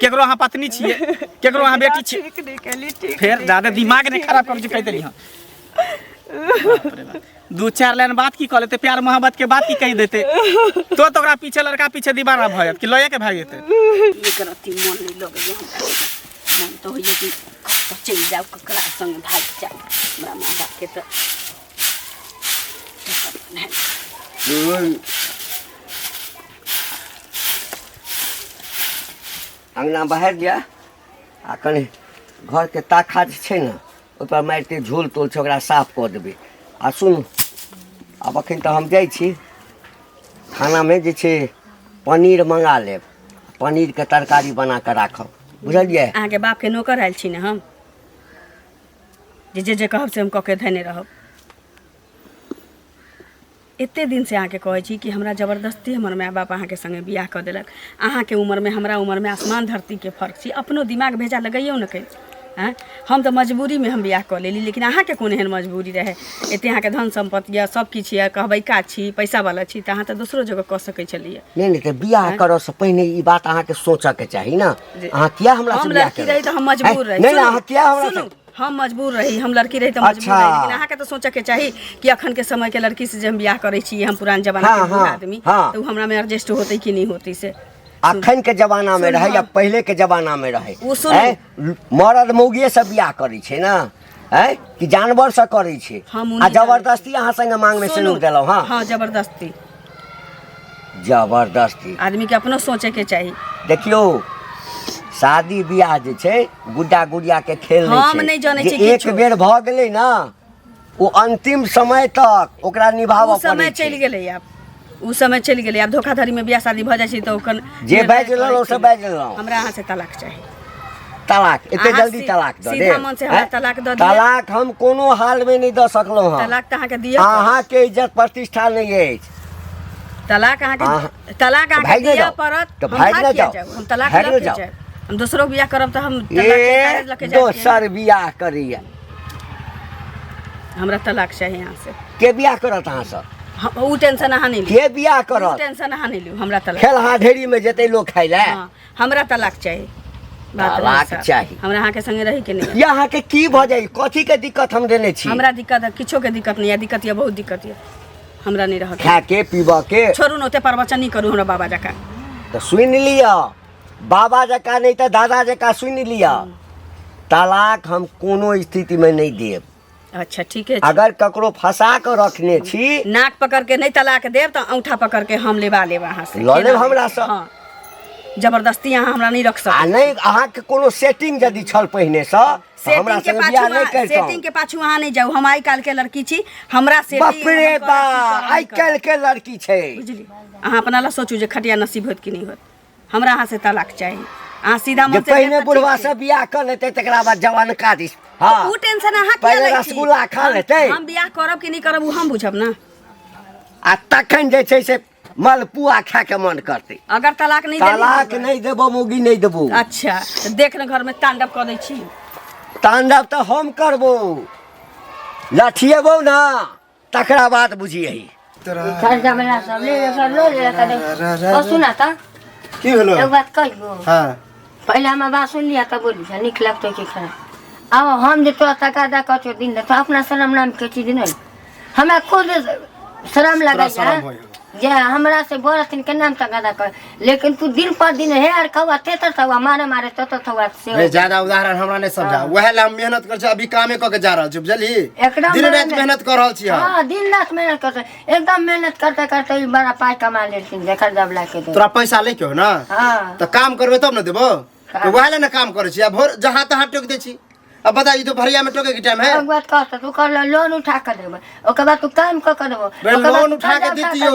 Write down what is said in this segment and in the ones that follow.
केकरो अहाँ पत्नी छिए केकरो अहाँ बेटी छिए फिर ज्यादा दिमाग नहीं खराब कर कह देली हां 2-4 लाइन बात की कह लेते प्यार मोहब्बत के बात की कह देते तो ओकरा पीछे लड़का पीछे दीवाना भ जात कि लये के भाग जेते लेकर अति मन नहीं लगे मन तो होइए कि चल जाओ ककरा संग भाग जाओ हमरा मां बाप के तो अंगना बाहर गया आ कनी घर के ताखा जे ना ओपर मारिते झोल तोल छै ओकरा साफ कऽ देबै आ सुनू आब अखन तऽ हम जाइ छी खानामे जे छै पनीर मंगा लेब पनीर के तरकारी बना कऽ राखब बुझलियै अहाँके बाप के नौकर आयल छी ने हम जे कहब से हम कऽ के धैने रहब एते दिन से अहाँके कहै छी कि हमरा जबरदस्ती हमर माय बाप अहाँके संगे बियाह कऽ देलक अहाँके उम्र में हमरा उम्र में आसमान धरती के फर्क छी अपनो दिमाग भेजा लगैयो न कहीं हैं हम तो मजबूरी में हम बियाह कऽ लेली लेकिन अहाँके कोन एहन मजबूरी रहे एते अहाँके धन संपत्ति या सब किछ या कहबै का छी पैसा वाला छी त अहाँ त दोसरो जगह कऽ सकै छलिए नहीं त बियाह करऽ से पहिने ई बात अहाँके सोचऽ के चाही ना अहाँ किया हमरा से बियाह लड़की रही त हम मजबूर रही नहीं अहाँ किया हमरा हम मजबूर रही हम लड़की रही तो मजबूर रही लेकिन अहाँके तो सोचे के चाहिए कि अखन के समय के लड़की से हम बियाह करे छी हम पुरान जमाना के आदमी तो हमरा में एडजस्ट होते कि नहीं होती से अखन के जमाना में रहे या पहले के जमाना में रहे मर्द मौगिए से बियाह करे छे ना है कि जानवर से करे छे आ जबरदस्ती अहाँ संगे मांग में सिनुर देलौ हां हां जबरदस्ती आदमी के अपनो सोचे के चाहिए देखियो शादी बियाह जे छै गुड्डा गुड़िया के खेल नहीं छै एक बेर भ गेलै ना वो अंतिम समय तक ओकरा निभावऽ पड़ै छै समय चल गेलै अब उ समय चल गेलै अब धोखाधड़ी में बियाह शादी भ जाइ छै त ओकन जे बाज लेलौ से बाज लेलौ हमरा अहाँ से तलाक चाहिए तलाक एते जल्दी तलाक द दे सीधा मन से हमरा तलाक द दे तलाक हम कोनो हाल में नहीं द सकलौ हां तलाक त अहाँ के दिया अहाँ के इज्जत प्रतिष्ठा नहीं अछि तलाक अहाँ के दिया परत तो भाग न जाओ हम तलाक लेके जाओ हम दूसरो बियाह करब त हम तलाक लेके जाए दोसर बियाह करिया हमरा तलाक चाहिए यहां से के बियाह करत अहाँ सब उ टेंशन अहाँ नहीं के बियाह करत टेंशन अहाँ नहीं लियो हमरा तलाक खेल हां ढेरी में जेते लोग खाइ ले हमरा तलाक चाहिए तलाक चाहिए हमरा अहाँ के संगे रही के नहीं यहाँ के की भ जाई कथि के दिक्कत हम देने छी हमरा दिक्कत है किछो के दिक्कत नहीं है दिक्कत है बहुत दिक्कत है हमरा नहीं रहत खा के पीबा के छोड़ू न ओते प्रवचन नहीं करू हमरा बाबा जका तो सुन लिया बाबा जका नहीं तो दादा जका सुन लिया तलाक हम कोनो स्थिति में नहीं देब अच्छा ठीक है अगर ककरो फंसा के रखने छी नाक पकड़ के नहीं तलाक देब तो अंगूठा पकड़ के हम लेबा लेब अहाँ से ल लेब हमरा से हां जबरदस्ती अहाँ हमरा नहीं रख सक आ नहीं अहाँ के कोनो सेटिंग यदि छल पहिने से हमरा से बियाह नहीं करतो सेटिंग के पाछू अहाँ नहीं जाऊ हम आई काल के लड़की छी हमरा से बाप रे बा आई काल के लड़की छै बुझली अहाँ अपना ला सोचू जे खटिया नसीब होत कि नहीं होत हमरा अहाँ से तलाक चाहिए अहाँ सीधा मन से पहले बुढ़वा से बियाह कर लेते तकरा बाद जवान का दिस हां उ टेंशन अहाँ के पहले रसगुल्ला खा लेते हम बियाह करब कि नहीं करब उ हम बुझब ना आ तखन जे छै से मलपुआ खा के मन करते अगर तलाक नहीं तलाक नहीं देबो मुगी नहीं देबो अच्छा तो देख न घर में तांडव कर दै छी तांडव तो हम करबो लठिएबो ना तकरा बात बुझिए सर जमला सब ले सर लो ले करे ओ सुना त की भेलो एक बात कहियो हां पहले हम बात सुन लिया तब बोली निक लगतो कि खराब आओ हम जे तो तकादा कचो दिन तो अपना शर्म नाम के चीज नहीं हमरा खुद शर्म लगा जे हमरा से बोलथिन के नाम तकादा कर लेकिन तू दिन पर दिन हे यार कवा तेतर तवा मारे मारे तो थवा से रे ज्यादा उदाहरण हमरा नहीं समझा वहे ला हम मेहनत कर छ अभी कामे क के जा रहल छी बुझली दिन रात मेहनत कर रहल छी हां दिन रात मेहनत कर एकदम मेहनत करते करते बड़ा पाई कमा लेथिन देखल जब ला के तोरा पैसा ले के हो ना हां तो काम करबे तब न देबो तो वहे ला ना काम करे छी अब जहां तहां टोक दे छी अब बता ई तो भरिया में टोके के टाइम है एक बात कहता तू कर लोन उठा कर देबो ओकर बाद तू काम क देबो लोन उठा के देतियो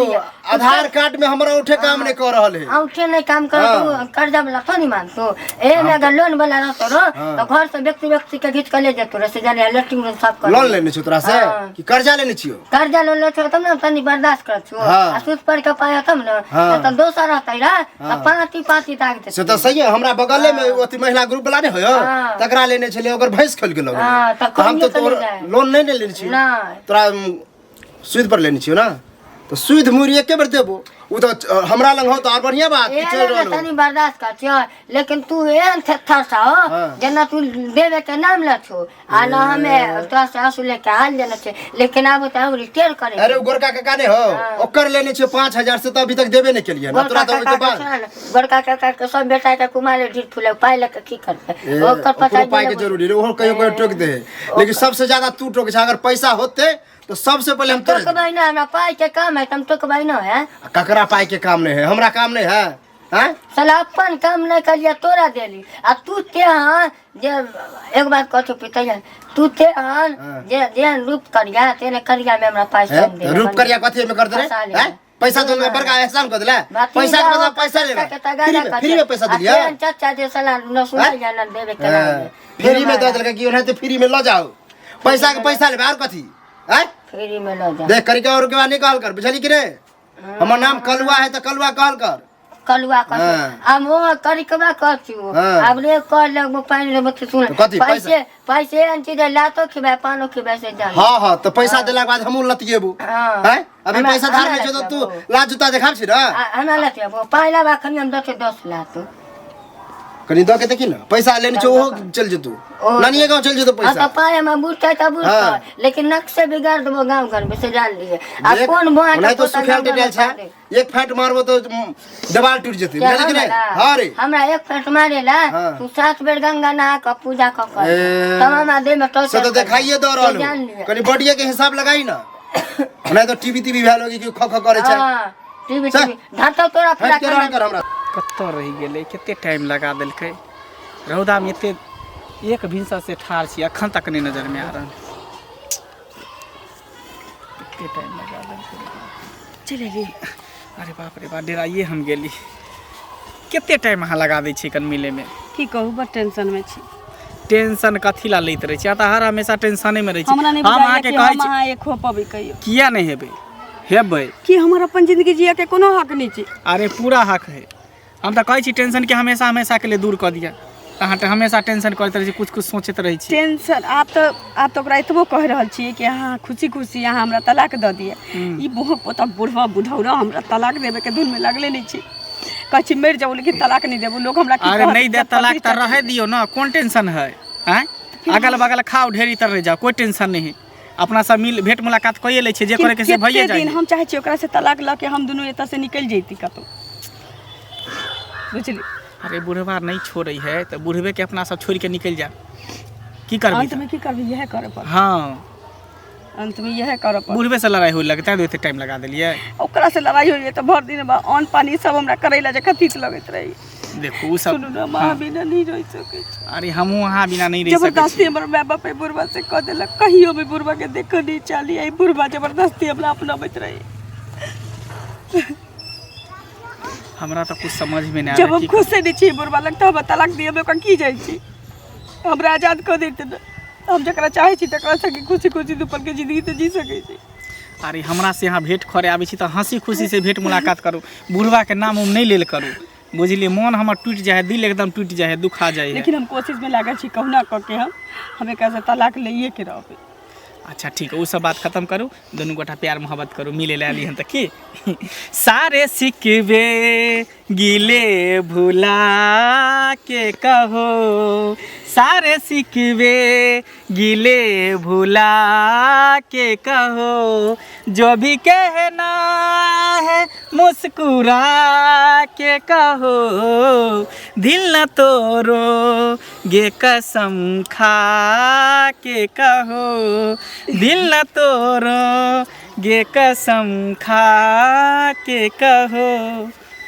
आधार कार्ड में हमरा उठे काम नहीं कर रहल है उठे नहीं काम कर तू कर्जा वाला तो नहीं मान तू ए में अगर लोन वाला रहतो तो घर से व्यक्ति के घिच के ले जतो रे से जाने लेटिंग में सब कर लोन लेने छी तोरा से कि कर्जा लेने छियो कर्जा लोन ले तब ना तनी बर्दाश्त कर छु आ सूद पर के पाया तब ना त दोसर रहतै रे त पाती दाग दे से तो सही है हमरा बगले में ओती महिला ग्रुप वाला नहीं होयो तकरा लेने छले ओकर भैंस खोल के लोग हम तो लोन नहीं लेने छी तोरा सूद पर लेने छियो ना तो सूद मुरी एके बार देबो उ तो हमरा लंग हो तो और बढ़िया बात कि चल रहल तनी बर्दाश्त कर छ लेकिन तू एहन थरसा हो जना तू देवे के नाम ल छो आ न हमें तो आंसू लेके हाल देना छे लेकिन अब तो हम रिटेयर करे अरे गोरका काका ने हो ओकर लेने छे 5000 से तो अभी तक देबे नहीं केलिए ना तोरा तो ओके बाद गोरका काका के सब बेटा के कुमार ढीठ फुले पाई लेके की करते ओकर पता पाई के जरूरी रे ओहो कहियो टोक दे लेकिन सबसे ज्यादा तू टोक छ अगर पैसा होते तो सबसे पहले हम टोक भाई ना हमरा पाई के काम है तुम टोक भाई ना है ककरा पाई के काम नहीं है हमरा काम नहीं है हैं साला अपन काम नहीं करिया तोरा देली आ तू ते हां जे एक बात कह पिता तू ते हां जे रूप करिया तेने करिया में हमरा पैसा दे रूप करिया कथि में कर दे हैं पैसा तो बड़का एहसान कर देला पैसा के बदला पैसा लेगा फ्री में पैसा दिया चाचा जे साला न सुना जाना देवे के फ्री में दे देलका कि ओना तो फ्री में ल जाओ पैसा के पैसा लेबे और कथि हैं फ्री में ल जा देख करके और के बाद निकाल कर बुझली कि रे हमर नाम कलुआ है तो कलुआ कहल कर कलुआ कर हम वो करिकबा कर छियो अब रे कर ले पानी ले मत सुन पैसे अंची दे लातो खिबा पानो खिबा से जा हां तो पैसा देला के बाद हमू लतिएबू हैं अभी पैसा धार में छ तो तू लाज जूता देखाब छी रे हमरा लतिएबू पहला बा खनी हम 10 लातो कनी दो के देखी ना पैसा लेने छ ओहो चल जतू नानिए गांव चल जतू पैसा पाए में बुझता त बुझता लेकिन नक से बिगाड़ देबो गांव घर में से जान लिए आ कौन बुआ के तो सुखाल डेल छ एक फैट मारबो तो दीवार टूट जती लेकिन हां रे हमरा एक फैट मारेला तू 7 बेर गंगा नहा के पूजा कर तमाम दे में तो से तो दिखाइए दो रहलो कनी बॉडी के हिसाब लगाई ना नहीं तो टीवी भेलोगी कि ख करे छ हां टीवी धातो तोरा फटा कर हमरा कत्तो रही गेले केते टाइम लगा देलकै रौदा में एते एक भिनसा से ठार छी अखन तक नहीं नजर में आ रहा केते टाइम लगा देलकै चले रे अरे बाप रे बाप डेराइए हम गेली केते टाइम अहाँ लगा दै छी कन मिले में की कहू बड़ टेंशन में छी टेंशन कथी ला लैत रहे छी आ हर हमेशा टेंशने में रहे छी हमरा नहीं बुझाइए कि हम अहाँ एक हो पबै कहियो किया नहीं हेबै हेबै कि हमर अपन जिंदगी जिया के कोनो हक नहीं छी अरे पूरा हक है हम तो कहै छी टेंशन के हमेशा हमेशा के लिए दूर कर दिया अहाँ तो हमेशा टेंशन करते रहे छी कुछ कुछ सोचते रहे छी टेंशन आप तो ओकरा एतबो कह रहल छी कि अहाँ खुशी खुशी अहाँ हमरा तलाक द दिए ई बहु पोता बुढ़वा बुढ़ौरा हमरा तलाक देवे के धुन में लगले नहीं छी कहै छी मर जाऊ लेकिन तलाक नहीं देबो लोग हमरा अरे नहीं दे तलाक त रहे दियो ना कौन टेंशन है हैं अगल बगल खाओ ढेरी तर रह जाओ कोई टेंशन नहीं है अपना सब मिल भेंट मुलाकात कइए ले छै जे करे के से भइए जाए दिन हम चाहे छी ओकरा से तलाक ल के हम दोनों एता से निकल जैती कतो बुझली अरे बुढ़वा नहीं छोड़ई है तो बुढ़वे के अपना सब छोड़ के निकल जा की करबी अंत में की करबी यह करे पर हां अंत में यह करे पर बुढ़वे से लड़ाई होई लगता है तो टाइम लगा देलिए ओकरा से लड़ाई होई तो भर दिन बा अन्न पानी सब हमरा करैला जे कथीस लगत रही देखो उ सब सुनु ना मां बिना नहीं रह सकै अरे हमहू वहां बिना नहीं रह सकै जबरदस्ती हमर माय बाप बुढ़वा से कह देलक कहियो भी बुढ़वा के देखो नहीं चली आई बुढ़वा जबरदस्ती हमरा अपनाबैत रही हमरा तो कुछ समझ में नहीं आ जब रहा हम खुद से नहीं छी बुढ़वा लगता हम तलाक दिए में की जाई छी हमरा आजाद कर देते न हम जकरा चाहे छी तकरा संगे खुशी खुशी दुपहर के जिंदगी तो जी सकै छी अरे हमरा से यहाँ भेंट करे आबै छी तो हंसी खुशी से भेंट मुलाकात करू बुढ़वा के नाम हम नहीं लेल करू बुझलिए मन हमर टूट जाए दिल एकदम टूट जाए दुखा जाए लेकिन हम कोशिश में लागल छी कहना क के हम एक से तलाक लइए के रहबे अच्छा ठीक है वो सब बात खत्म करू दोनों गोटा प्यार मोहब्बत करू मिले ले आली हन तक की सारे सिकवे गिले भुला के कहो सारे सिकवे गिले भुला के कहो जो भी कहना है मुस्कुरा के कहो दिल न तोड़ो गे कसम खा के कहो दिल न तोड़ो गे कसम खा के कहो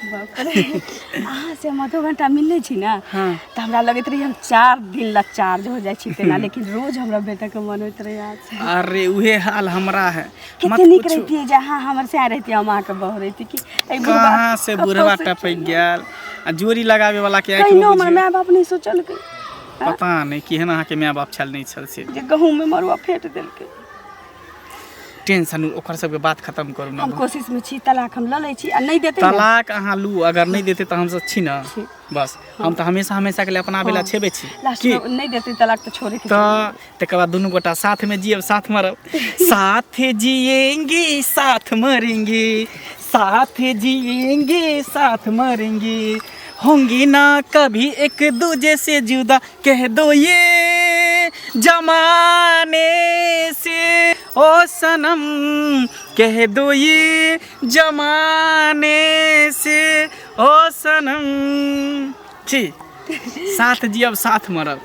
अहाँ से हम आधो घंटा मिलले छी ना तो हमरा लगत रही हम 4 दिन ला चार्ज हो जाए छी तेना लेकिन रोज हमरा बेटा के मन होत रहे आज अरे उहे हाल हमरा है कितने निक रहती जहाँ हमर से आ रहती हम आके बह रहती कि कहाँ से बुढ़वा टपक गेल आ जोरी लगावे वाला के कहीं नो हमर माय बाप नहीं सोचल के पता नहीं केहन अहाँ के माय बाप छल नहीं छल से जे गहूं में मरुआ फेट देल के टेंशन ओकर सब के बात खत्म करू ना हम कोशिश में छी तलाक हम ल लै छी आ नहीं देते तलाक अहाँ लू अगर नहीं देते तो हम सब छी ना बस हम तो हमेशा हमेशा के लिए अपना बेला छेबे छी लास्ट में नहीं देते तलाक तो छोड़े के तो तकर बाद दोनों गोटा साथ में जिए साथ मरब साथ जिएंगे साथ मरेंगे साथ जिएंगे साथ मरेंगे, होंगे ना कभी एक दूजे से जुदा, कह दो ये जमाने से ओ सनम, कह दो ये जमाने से ओ सनम। छी साथ जियब साथ मरब।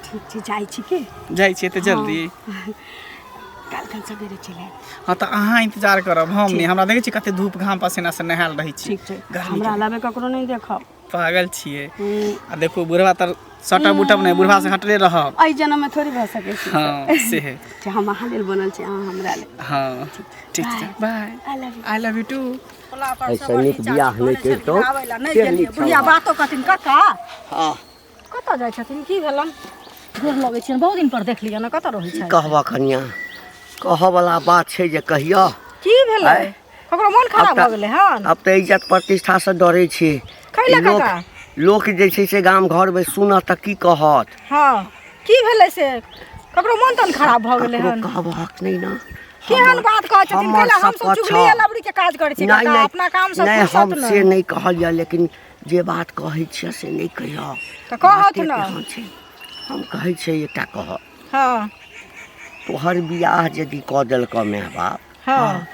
ठीक छै जाइ छी के जाइ छियै तऽ जल्दी। काल्हि सबेरे चलि हाँ तऽ अहाँ इंतजार करब, हम नहीं। हमरा देखै छी कते धूप घाम पसीना से नहायल रहै छी। ठीक छै हमरा अलावे ककरो नहीं देखब। पागल छिए। आ देखो बुढ़वा तर सटा बुटब नहीं, बुढ़वा से हटले रहब। एहि जन्म में थोड़ी भऽ सकै छै। हाँ से है। हम अहाँ लेल बनल छी, अहाँ हमरा लेल। हाँ ठीक छै, bye. I love you too. ऐसा नीक बियाह नहीं करतो। बुढ़िया बातो कथिन कक्का। हाँ कतऽ जाइ छथिन, की भेलन? गोर लगै छियनि, बहुत दिन पर देखलियै ना, कतऽ रहै छै? कहबा कनिया, कहऽ वाला बात छै जे कहिया। की भेलै? ककरो मन खराब भऽ गेलै हन? अब तऽ इज्जत प्रतिष्ठा से डरै छी। खैला काका? लोक जे छै से गाम घर में सुनत तऽ की कहत। हाँ की भेलै से? ककरो मन तन खराब भऽ गेलै हन? कहबहक नहीं ना। केहन बात कहै छथिन? कैला हम सब चुगली लबड़ी के काज करै छी काका, अपना काम से नहीं फुर्सत हम न। से नहीं कहल जा, लेकिन जे बात कहै छियै से नहीं कहियो। तऽ कहत न। हम कहै छै एकटा कह, हाँ तोहर बियाह यदि कऽ देलक माय बाप, हाँ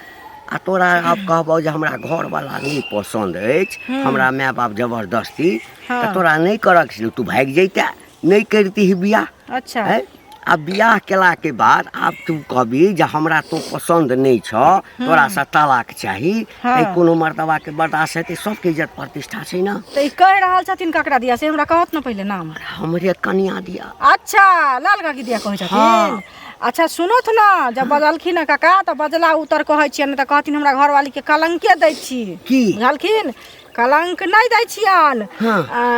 आ तोरा आब कहबो जे हमरा घर वाला नहीं पसंद अछि, हमरा माय बाप जबरदस्ती, तऽ तोरा नहीं करक छै, तू भाग जैते, नहीं करती बियाह। अच्छा है अब बियाह केला के बाद आब तू कहबी जे हमरा तो पसंद नहीं छ, तोरा से तलाक चाही, कोनो मर्दवा के बर्दाश्त हेतै? सबके इज्जत प्रतिष्ठा छै ना। तऽ ई कहि रहल छथिन ककरा दिया से हमरा कहत न पहिले नाम। हमरे कन्या दिया। अच्छा लाल काकी दिया कहै छथिन। अच्छा सुनोथ ना, जब बजलखिन न काका तऽ बजला उतर कहै छियनि तऽ कहथिन हमरा घरवाली के कलंके दै छी। की बुझलखिन? कलंक नहीं दै छियन।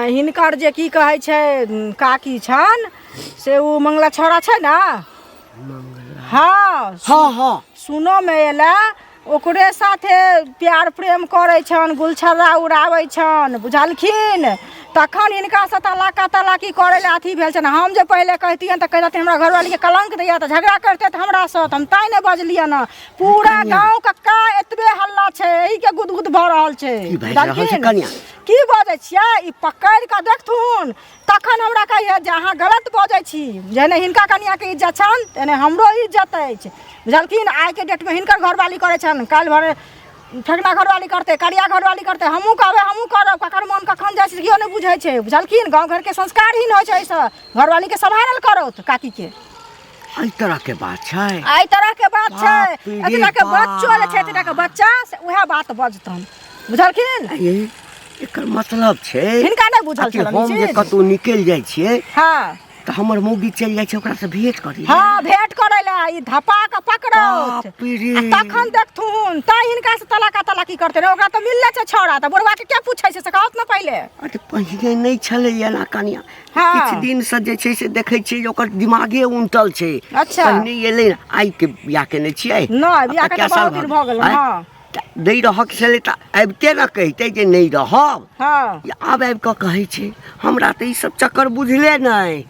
हिनकर जे की कहै छै काकी छन से उ मंगला छोड़ा छै ना। हाँ हाँ हाँ सुनो में एला, ओकरे साथे प्यार प्रेम करै छन, गुलछर्रा उड़ाबै छन, बुझलखिन? तखन हिनका से तलाकी करे ले अथी भेल छन। हम जे पहले कहतियन तऽ कहतियन हमरा घरवाली के कलंक दैया, तऽ झगड़ा करते तऽ हमरा से हम ताई ने बजलियन न। पूरा गांव कक्का एतबे हल्ला छै, एही के गुदगुद भऽ रहल छै। की बजै छियै? ई पकड़ के देखथुन तखन हमरा कहिए जे अहाँ गलत बजै छी। जेने हिनका कनिया के इज्जत छन तेने हमरो इज्जत अछि, बुझलखिन? आइ के डेट में हिनकर घरवाली करे छन, काल्हि भरे ठगना घरवाली करते, करिया घरवाली करते, हमहूँ कहबै हमहूँ करब। ककर मन कखन जाइ छै केओ नहि बुझै छै, बुझलखिन? गाँव घर के संस्कार ही नहि होइ छै, ऐसा घरवाली के सम्हारल करो काकी के। एहि तरह के बात छै, एहि तरह के बात छै। एतना के बच्चो ले छै, एतना के बच्चा से उहे बात बजतन, बुझलखिन? एकर मतलब छै हिनका नहीं बुझल छलन। हम जे कतौ निकल जाइ छियै हाँ तऽ हमर मौगी चलि जाइ छै, ओकरा से भेंट करी। हाँ भेंट करे ला ई धपा के पकड़ौत, बाप रे। तखन देखथुन ता हिनका से तलाकी करते रे। ओकरा तो मिलले छै छौड़ा, त बुढ़वा के क्या पूछै छै से कहत न पहिले। अरे पहिले नहीं छलैया ना कनिया, हाँ। किछु दिन से जे छै से देखै छियै जे ओकर दिमागे उनटल छै। अच्छा। पहिने एलै आइ के बियाह केने छियै, नहीं बियाह के बहुत दिन भऽ गेल। हाँ नहीं रहक छलै तऽ आबिते न कहिते जे नहीं रहब। हाँ आब आबि कऽ कहै छै। हमरा तऽ ई सब चक्कर बुझले नहीं।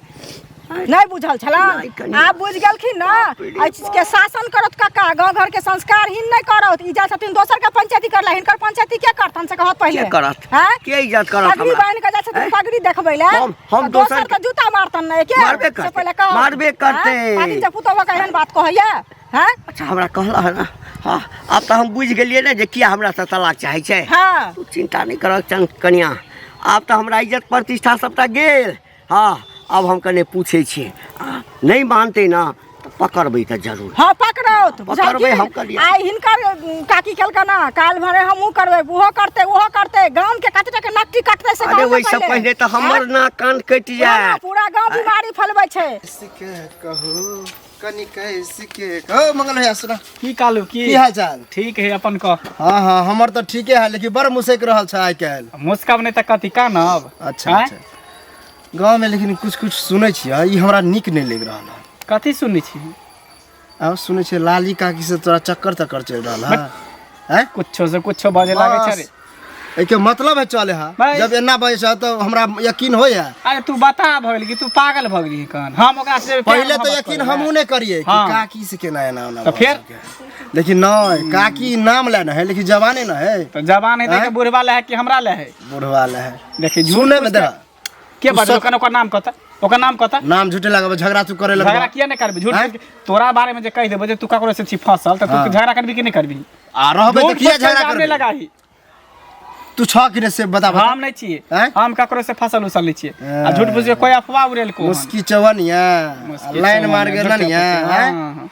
नहीं बुझल छलन, आब बुझ गेलखिन ना। एहि चीज के शासन करत काका, गांव घर के संस्कार हिन नहीं करत। ई जा छथिन दोसर के पंचायती करला, हिनकर पंचायती के करत हमसे कहत पहिले। के करत? हैं के इज्जत करत? पगड़ी बांध के जा छथिन, पगड़ी देखबै ले। हम दोसर के जूता मारतन नहीं के? मारबे करते, से पहिले कह मारबे करते। पानी जे पुतवा के एहन बात कहैया हैं? अच्छा हमरा कहला है ना। हाँ अब तो हम बुझ गेलिए ना जे किया हमरा से तलाक चाहे छै। हाँ तू चिंता नहीं करक कनिया, आब तो हमरा इज्जत प्रतिष्ठा सबटा गेल। हाँ अब हम कने पूछे छियै, नहीं मानते ना तो पकड़बै तऽ जरूर। हाँ पकड़ौत, पकड़बै हम करिए। आइ हिनकर काकी केलका ना, काल भरे हमहू करबै, उहो करते गांव के कते के नकटी कटते से। अरे वैसे पहले तो हमर ना कान कट जाए। पूरा गांव बीमारी फैलबै छै। सिके कहू कनी कह सिके कहो मंगल है सुना। की कालू की हाल चाल? ठीक है अपन कह। हाँ हाँ हमर तो ठीके है, लेकिन बड़ मुसक रहल छै आइ काल। मुस्काब नहीं त कथी कानब? अच्छा अच्छा गाँव में लेकिन कुछ कुछ सुनै छियै, ई हमरा नीक नहीं लग रहल है। कथी सुनै छी? अब सुनै छियै लाली काकी से तोरा चक्कर चल रहल है। हैं कुछो से कुछो बाजे लागे छै रे। एके मतलब है चले है, भाई। जब एना बजे छै तो हमरा यकीन होय है। अरे तू बता भइल कि तू पागल भ गेली कन? हम ओकरा से पहले तो यकीन हमहू नहीं करिए कि हाँ। काकी से केना एना ओना तो भऽ फिर? सकै। लेकिन नहीं काकी नाम लेना है लेकिन जवाने ना है। तो जवान है देखे बुढ़वा ले है कि हमरा ले है? बुढ़वा ले है। देखिए सुने में दे के बात ओकर नाम कहता ओकर नाम कहता नाम झूठे लगा झगड़ा तू करे लगा। झगड़ा किया नहीं करबी झूठ तोरा बारे में जे कह देबो जे तू ककरो से छी फसल त तू झगड़ा करबी कि नहीं करबी? आ रहबे त किया झगड़ा करबे लगा ही तू छ कि से बता बता। हम नहीं छिए हम ककरो से फसल उसल नहीं छिए आ झूठ बुझ के कोई अफवाह उड़ेल को मुस्की चवनिया लाइन मार के ननिया हैं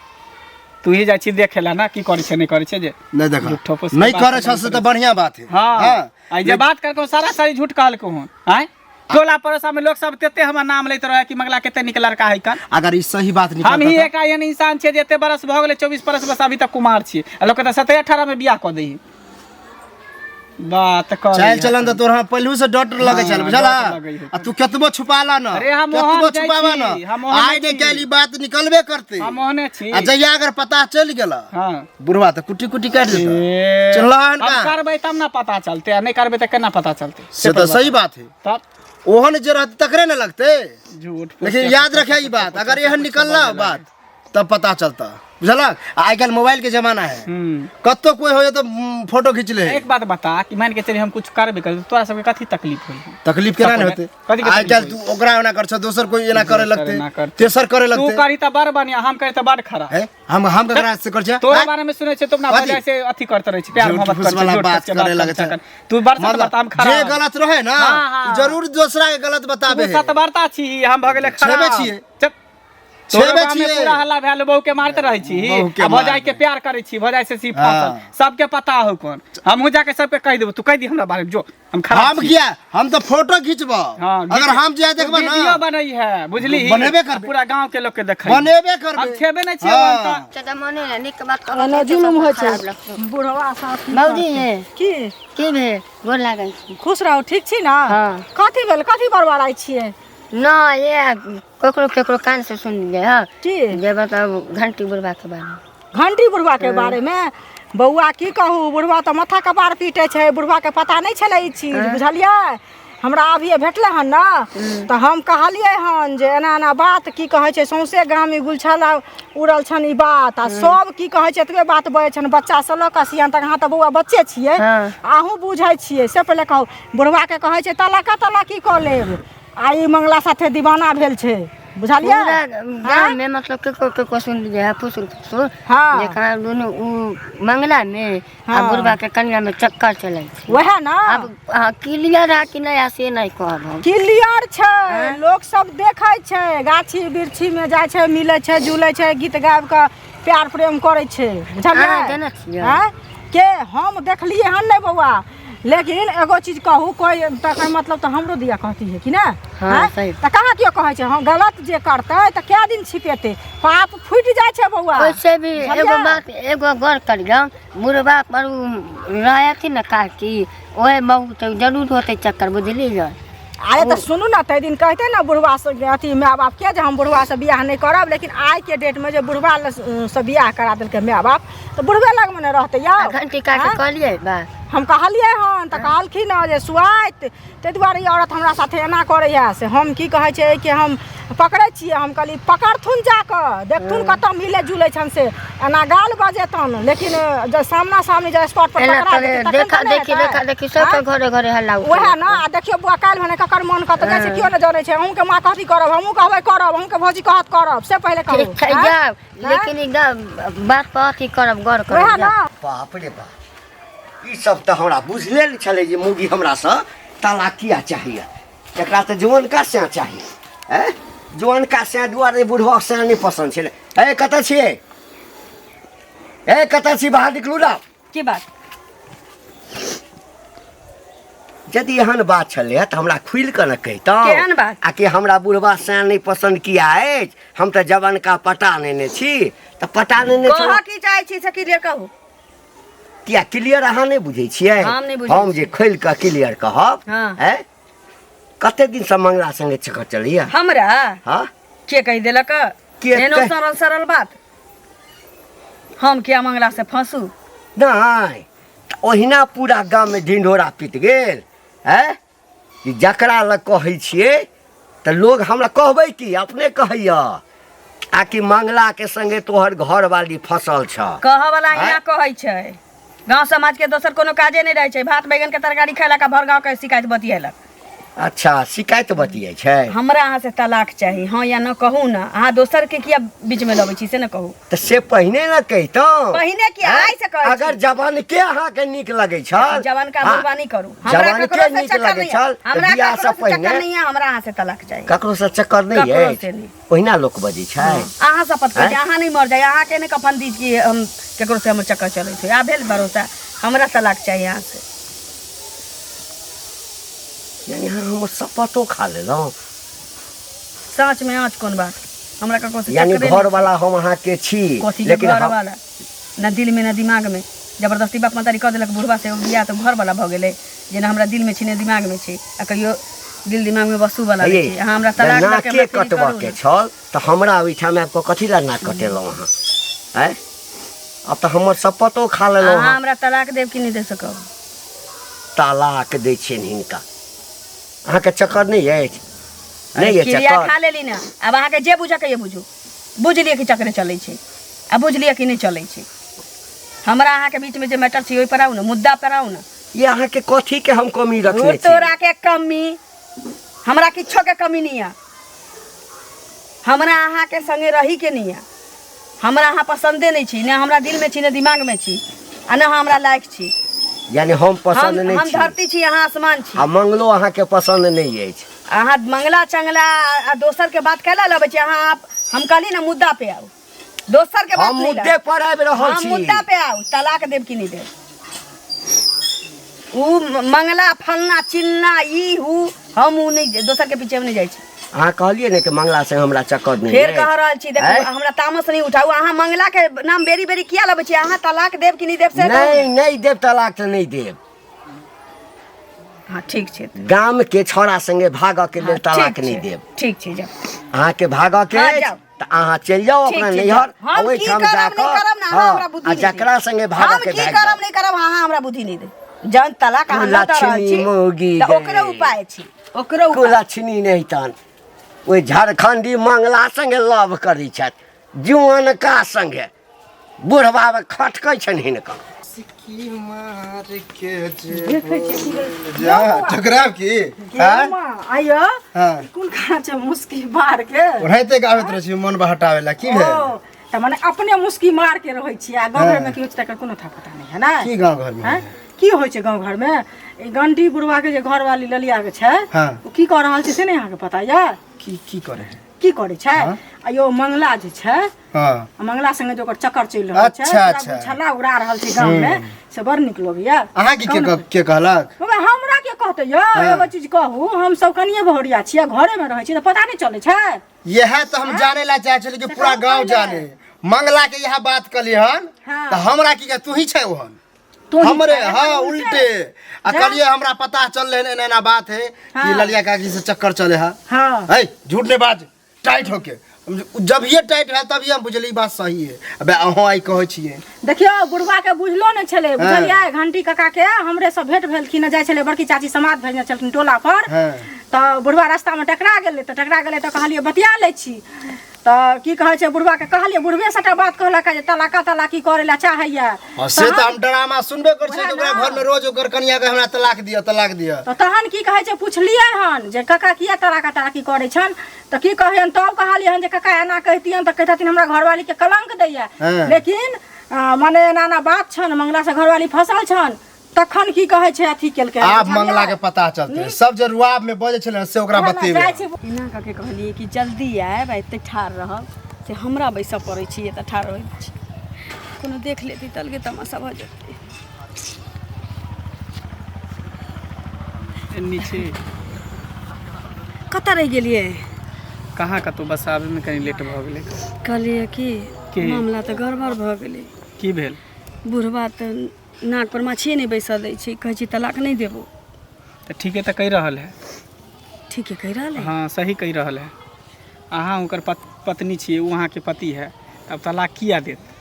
तू ही जा छी देखेला ना की करे छे नहीं करे छे जे नहीं देखा नहीं करे छ से त बढ़िया बात है। हां आई जे बात कर को सारा सारी झूठ कहल को हन हैं टोला पड़ोसा में लोग सब तेते हमर नाम लेत रहे कि मंगला केते निक लड़का है कन। अगर ई सही बात निकल हम ही एक एहन इंसान छे जेते बरस भ गेले 24 बरस बस अभी तक कुमार छी लोग कहता 17 18 में बियाह क देही बात कर चल चलन त तोरा पहलू से डॉक्टर लगे चल बुझला आ तू केतबो छुपाला ना अरे हम केतबो छुपावा ना आइ दे केली बात निकलबे करते हम ओहने छी आ जइया अगर पता चल गेला हां बुढ़वा त कुटी कुटी काट देता चलन का हम करबै तब ना पता चलते आ नहीं करबै त केना पता चलते? से तो सही बात है। तब ओहन जे रहते तकरे न लगते झूठ लेकिन याद रखे ई बात अगर यह निकलला बात तब पता चलता बुझला। आज कल मोबाइल के जमाना है कत्तो कोई हो तो फोटो खींच ले। एक बात बता कि मान के चली हम कुछ करबे कर तोरा सबके कथी तकलीफ होई? तकलीफ केना नहीं होते आज कल तू ओकरा ना कर छ दोसर कोई एना करे लगते तेसर करे लगते तू करी त बड़ बढ़िया हम करी त बड़ खराब है। हम ककरा से कर छ तोरा बारे में सुनै छै तो अपना वजह से अथी करत रहै छै प्यार मोहब्बत कर छै बात करे लगे छ तू बरसा बता हम खराब जे गलत रहे ना जरूर दूसरा के गलत बताबे तू सतबरता छी हम भ गेले खराब छेबे छिए छेबे छिए पूरा हल्ला भेल बहू के मारते रहै छी आ भजाई के प्यार करै छी भजाई से सिर्फ सबके पता हो कोन हमहु जाके सबके कह देबो तू कह दी हमरा बारे में जो हम खराब हम किया हम तो फोटो खींचबो अगर हम जे देखबो ना वीडियो बनई है बुझली बनेबे कर पूरा गांव के लोग के देखै बनेबे करबे हम छेबे नहीं छिए चदा मने ने निक बात कर ना जुलुम हो छै बुढ़वा साथ मौजी है की भे गोर लागै छी खुश रहो ठीक छी ना? कथी भेल कथी बरबराई छिए? ना ये ककरो ककरो कान से सुन ले हां की जे बताओ घंटी बुढ़वा के बारे में। घंटी बुढ़वा के बारे में बौआ की कहू बुढ़वा तो माथा कपार पीटे छै बुढ़वा के पता नहीं छले ई चीज बुझलिए। हमरा अभी भेटले हन ना तो हम कहलिए हन जे एना एना बात की कहे छै सौंसे गाम में गुलछला उड़ल छन ई बात आ सब की कहे छै एतबे बात बहे छन बच्चा से ल क सियान तक हां त बौआ बच्चे छिए आहू बुझै छिए से पहले कहू बुढ़वा के कहे छै तलाका तलाकी क लेब आई मंगला साथे दीवाना भेल छै बुझलिए। गांव में मतलब के सुन लीजिए फुसुर फुसुर जे कहा दोनों मंगला में आ बुढ़वा के कन्या में चक्कर चले वह ना अब क्लियर है कि नहीं से नहीं कहब हम क्लियर छै लोग सब देखै छै गाछी बिरछी में जाय छै मिलै छै जुलै छै गीत गाबि के प्यार प्रेम करै छै बुझलिए। हां के हम देखलिए हन नहीं बौआ लेकिन एगो चीज कहू कोई तकर मतलब तो हमरो दिया कहती है कि ना हां सही त कहां कियो कहै छै हम गलत जे करतै त क्या दिन छिपेते पाप फुट जाय छै बौआ। ओसे भी एगो बात एगो गौर करियो बुढ़वा पर रहती न काकी ओए बहुत जरूर होते चक्कर बुझली जा। अरे तो सुनू ना तै दिन कहते ना बुढ़वा से अथी माँ बाप के जे हम बुढ़वा से बियाह नहीं करब लेकिन आज के डेट में जे बुढ़वा से बियाह करा देलकै माँ बाप तो बुढ़वे लग में न रहते यार। घंटी काट कहलिए बा हम कहलिए हन त कहलखिन न जे सुआइत ते दुआरे ई औरत हमरा साथे एना करैया से हम की कहै छै कि हम पकड़े छिए हम कहली पकड़थुन जाकर देखथुन कत मिले जुले छन से एना गाल बजेतन लेकिन जब सामना सामने जब स्पॉट पर पकड़ा देखी सब के घरे घरे हल्ला ओहे ना देखियो बुआ काल भने ककर मन कत गै छै कियो न जाने छै हम के मां कथी करब हमहु कहबै करब हम के भौजी कहत करब से पहले कहू लेकिन एकदम बात पर अथी करब गौर करब ओहे ना बाप रे बाप ई सब त हमरा बुझले न छले जे मुगी हमरा से तलाकिया चाहिए एकरा त जवान का से चाहिए हैं जवान का से दुआरे बुढ़वा से नहीं पसंद छले। ए कत छिए ए कत छी बाहर निकलू ना की बात यदि एहन बात छले त हमरा खुल के न कहितौ केहन बात आ कि हमरा बुढ़वा से नहीं पसंद किया है हम त जवान का पटा लेने छी त पटा लेने छी कह की चाहे छी से की रे कहू किया क्लियर अहाँ नहीं बुझे छिए हम जे खोल के क्लियर कहब हैं कते दिन से मंगला संगे चक्कर चलिए हमरा हां के कह देलक एनो सरल सरल बात हम क्या मंगला से फंसू नहीं ओहिना पूरा गांव में ढिंढोरा पीट गेल हैं कि जकरा लग कहै छिए त लोग हमरा कहबै कि अपने कहैया आकि मंगला के संगे तोहर घर वाली फसल छ कह वाला यहाँ कहै छै गांव समाज के दोसर कोनो काजे नहीं रहे छै भात बैगन के तरकारी खैला का भर गांव के शिकायत बतियेलक अच्छा शिकायत बतियै छै हमरा अहाँ से तलाक चाही हाँ या न कहू ना अहाँ दोसर के किया बीच में लबै छी से न कहू त से पहिने न कहितौ पहिने की आइ से कहै अगर जवान के अहाँ के नीक लगै छल जवान का कुर्बानी करू जवान के नीक लगै छल हमरा बियाह से चक्कर पहिने नहीं है हमरा अहाँ से तलाक चाही ककरो से चक्कर नहीं ककरो है से नहीं। ओहिना लोक बजै छै अहाँ शपथ करै अहाँ नहीं मर जाए अहाँ के ने कफन दी कि हम केकरो से हम चक्कर चलै छै आ भेल भरोसा हमरा तलाक चाही अहाँ से यानी हम शपथो खा लेलहुँ सच में आज कोन बात हमरा ककरो से यानी चक्करे घर वाला हम अहाँ के छी कथी के लेकिन घर हम- वाला न दिल में न दिमाग में जबरदस्ती बाप मतारी कह देलक बुढ़वा से बियाह तो घर वाला भ गेलै जेना हमरा दिल में छी ने दिमाग में छी आ कहियो दिल दिमाग में वस्तु वाला ये छी अहाँ हमरा तलाक ना दऽ के के हमरा फ्री कटबा करू के ने। छल तो हमरा ओहिठाम आबि कऽ कथी ला नाक कटेलहुँ अहाँ हैं अब तो हमर शपथो खा लेलहुँ अहाँ अहाँ हमरा तलाक देब कि नहीं दे सकब तालाक दै छियनि हिनका अहाँके चक्कर नहीं अछि नहीं है क्रिया खा चक्कर लेली ना अब अहाँ के जे बुझा के ये बुझू बुझ लिअ कि चक्कर चलै छै आ बुझ लिअ कि नहीं चलै छै हमरा अहाँ के बीच में जे मैटर छै ओहि पर आउ ना मुद्दा पर आउ ना ये अहाँके कथी के हम कमी रखने छी तोरा के कमी हमरा किछो के कमी नहीं है हमरा अहाँ के संगे रही के नहीं है हमरा अहाँ पसंदे नहीं छी ना हमरा दिल में छी ना दिमाग में छी आ ना हमरा लायक छी यानी हम पसंद हम नहीं छी धरती छी अहाँ आसमान छी आ मंगलो अहाँके पसंद नहीं अछि अहाँ मंगला चंगला आ दोसर के बात कैला लबै छी अहाँ हम कहली ना मुद्दा पे आउ दोसर के बात हम नहीं मुद्दे लाउ। पर आबि रहल हम छी मुद्दा पे आउ तलाक देब कि नहीं देब ऊ मंगला फलना चिन्ना ई हु हम ऊ नहीं दोसर के पीछे में नहीं जाइ छी अहाँ कहलिए ने कि मंगला से हमरा चक्कर नहीं फेर अछि। कह रहल छी देखो हैं? हमरा तामस नहीं उठाऊ अहाँ मंगला के नाम बेरी बेरी किया लबै छी अहाँ तलाक देब कि नहीं देब से कहू। नहीं नहीं देव तलाक तो नहीं देव हाँ ठीक छै गाम के छोरा संगे भागऽ के लेल हाँ, तलाक ठीक नहीं छै, देव ठीक छै जाउ अहाँके भागऽ के हाँ, अछि, जाउ। तऽ अहाँ चलि जाउ ठीक अपना छै, नैहर जाउ। हम की ओहिठाम करब, जाकऽ नहीं करब ना, अहाँ हमरा बुद्धि आ नहि जकरा देब। संगे हम भागऽ के की भागि करब जाउ। नहीं करब अहाँ हमरा बुद्धि नहीं दे जन तलाक अहाँ लऽ तऽ रहल छी लक्ष्मी मोगी तऽ गई। ओकरे उपाय छी ओकरे उपाय कुलक्षणी नहीं तन ओहि झारखंडी मंगला संगे लव करै छथि जुअनका संगे बुढ़बा खटकै छनि हिनका ठकराव की आयो हाँ कोन खाना छै मुस्की मार के ओनाहिते गाबैत रहै छी मन बहटावे की भेल त माने अपने मुस्की मार के रहै छी आ गाँव घर में की होइ छै तकर कोनो था पता नहीं है ना की गाँव घर में हैं? की होइ छै गाँव घर में ई गंडी बुढ़वा के जे घर वाली ललिया के छै हाँ। ओ की कह रहल छै से नहीं अहाँके पता ये की करे है की करे छै हाँ। आ यो मंगला जे छै हाँ आ मंगला संगे जे ओकर चक्कर चलि रहल छै अच्छा, पूरा अच्छा। छल्ला उड़ा रहल छै गाँव में से बड़ नीक लगैया अहाँ की के कहलक हमरा के कहते यो एगो चीज कहू हम सब कनिए भोरिया छियै घरे में रहै छी त पता नहीं चलै छै यह तो हम जाने ला चाहे छलियै कि पूरा गांव जाने मंगला के यह बात कली हन हाँ। तो हमरा की तू ही छै ओहन तू ही हमरे छै, हाँ हम उल्टे आ जा। कलिए हमरा पता चल रहे एना बात है कि हाँ। ललिया काकी से चक्कर चले है हाँ है झूठ ने बात टाइट होके जब ये टाइट है तभी हम बुझली बात सही है अबे अहाँ आई कहै छियै देखियो बुढ़वा के बुझलो नहीं छले बुझलियै घंटी काका के हमरे सब भेंट भेलखिन जाय छले बड़की चाची समाद भेजने छलखिन टोला पर हाँ। तो बुढ़वा रास्ता में टकरा गेलै तो कहलिए बतिया ले छी तो की कहे छै बुढ़वा के कहलिए बुढ़वे सटा बात कहलक जे तलाकी करे ला चाहैया से तो हम ड्रामा सुनबे कर छी कि ओकरा घर में रोज ओकर कनिया के हमरा तलाक दिया तो तहन की कहे छै पुछलिए हन जे काका किया तलाकी करे छन तो की कहन तब कहलिए हन जे काका एना कहतियन तो कहथिन हमरा घरवाली के कलंक दैया हाँ। लेकिन माने एना बात छन मंगला से घरवाली फसल छन तखन की कहे छै अथी केलकै आप मंगला के पता चलते सब जे रुआब में बजे छले से ओकरा बतेबे एना कके कहलिए कि जल्दी आएब एते ठाड़ रहब से हमरा बैसऽ पड़ै छी एतऽ ठाड़ रहै छी कोनो देख लेती तलगे तमाशा भऽ जेतै नीचे कतऽ रहि गेलियै कहाँ कतौ बस आबे में कनी लेट भऽ गेलै कहलिए कि की? मामला तऽ गड़बड़ भऽ गेलै की भेल बुढ़वा तऽ नाक पर माछिए नहीं बैसऽ दै छै कहै छी तलाक नहीं देबो तऽ ठीके तऽ कहि रहल है ठीके कहि रहल है हाँ सही कहि रहल है अहाँ ओकर पत्नी छियै ओ अहाँके पति है तब तलाक किया देत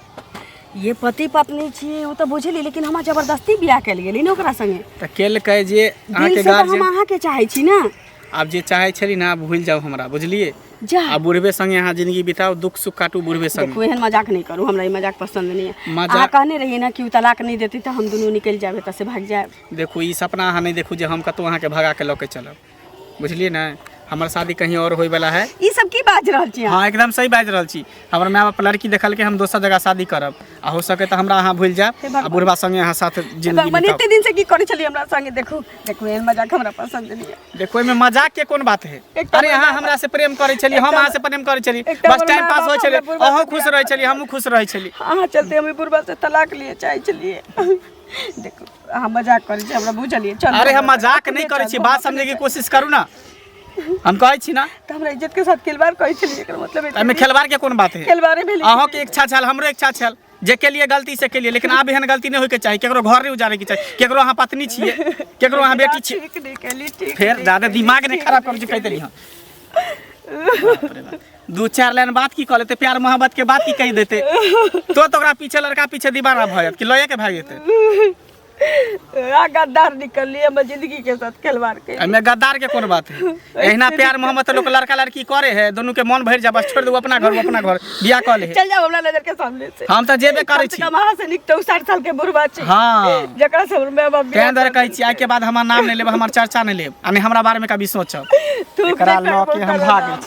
ये पति पत्नी छी वो तो बुझली लेकिन हमरा जबरदस्ती बियाह कल गेली ने ओकरा संगे तऽ केलकै जे दिल अहाँके से तो हम गार्जियन अहाँ के चाहे छी ना आप जे चाहे छली ना भूल जाओ हमरा, बुझलिए? जा आ बुढ़बे संगे यहाँ जिंदगी बिताओ, दुख सुख काटू बुढ़बे संगे। देखो एहन मजाक नहीं करू, हमरा ई मजाक पसंद नहीं है। मजाक- अहाँ कहने रहिए ना कि उ तलाक नहीं देती तो हम दोनों निकल जाबे, तसे भाग जाए। देखो ई सपना अहाँ नहीं देखू जे हम कतौ अहाँ के भगा के लके चलब, बुझलिए ना? हमार शादी कहीं और होय वाला है। ई सब की बाज रहल छी अहाँ? हाँ एकदम सही बाज रहल छी। हमर माय बाप लड़की देखल के हम दोसर जगह शादी करब, आ हो सके तो हमरा अहाँ भूल जाब, आ बुढ़बा संगे अहाँ साथ जिंदगी भगवान बिताओ। इतने दिन से की करे चली हमरा संगे? देखो देखो एहन मजाक हमरा पसंद नहीं है। देखो एमे मजाक के कौन बात है? एक तो अरे हमरा- अहाँ हमरा से प्रेम करे छली, हम अहाँ से प्रेम करे छली, एक तो बस हमरा टाइम पास माय होय बाप छली, हमरा बुढ़बा अहूँ से खुश बियाह रहे छली, हमहूँ खुश रहे छली। अहाँ चलते हम बुढ़बा से तलाक लिए चाहे चलिए। देखो अहाँ मजाक करे छी, हमरा बुझलिए। चल अरे हम मजाक नहीं करे छी, बात समझे की कोशिश करू ना। हम कहै छी ना, तो हमरा इज्जत के साथ खिलवाड़ कहै छलिए, एकर मतलब है एमे खेलवार के कौन बात है? खिलवाड़े भेली। अहों के इच्छा छल, हमरो इच्छा छल, जे के लिए गलती से के लिए, लेकिन आब एहन गलती नहीं होय के चाही। केकरो घर नहीं उजाड़े के चाही, केकरो अहाँ पत्नी छियै, केकरो अहाँ बेटी छियै। ठीक नहीं कहली, ठीक फिर नहीं ज्यादा कहली, दिमाग नहीं ठीक खराब कर कह देली। हाँ दू चार लाइन बात की कह लेते, प्यार मोहब्बत के बात की कह देते, तो ओकरा पीछे लड़का पीछे दीवाना भयत कि लये के भाग जेते। आ गद्दार निकल लिए हम जिंदगी के साथ खिलवाड़ के। एमे गद्दार के कौन बात है? एहना प्यार मोहब्बत लोग लड़का लड़की करे है, दोनों के मन भर जा, बस छोड़ दो अपना घर बियाह कर ले। चल जाओ हमरा नजर के सामने से। हम तो जेबे करे छी। कहाँ से निकटौ 60 साल के बुढ़बा छी। हाँ जकरा से मैं बाप केहन दर कहै छी, आइ के बाद हमार नाम नहीं लेब, हमार चर्चा नहीं लेब, आ नहीं हमरा बारे में कभी सोचब। तू एकरा लऽ के हम भागै छी।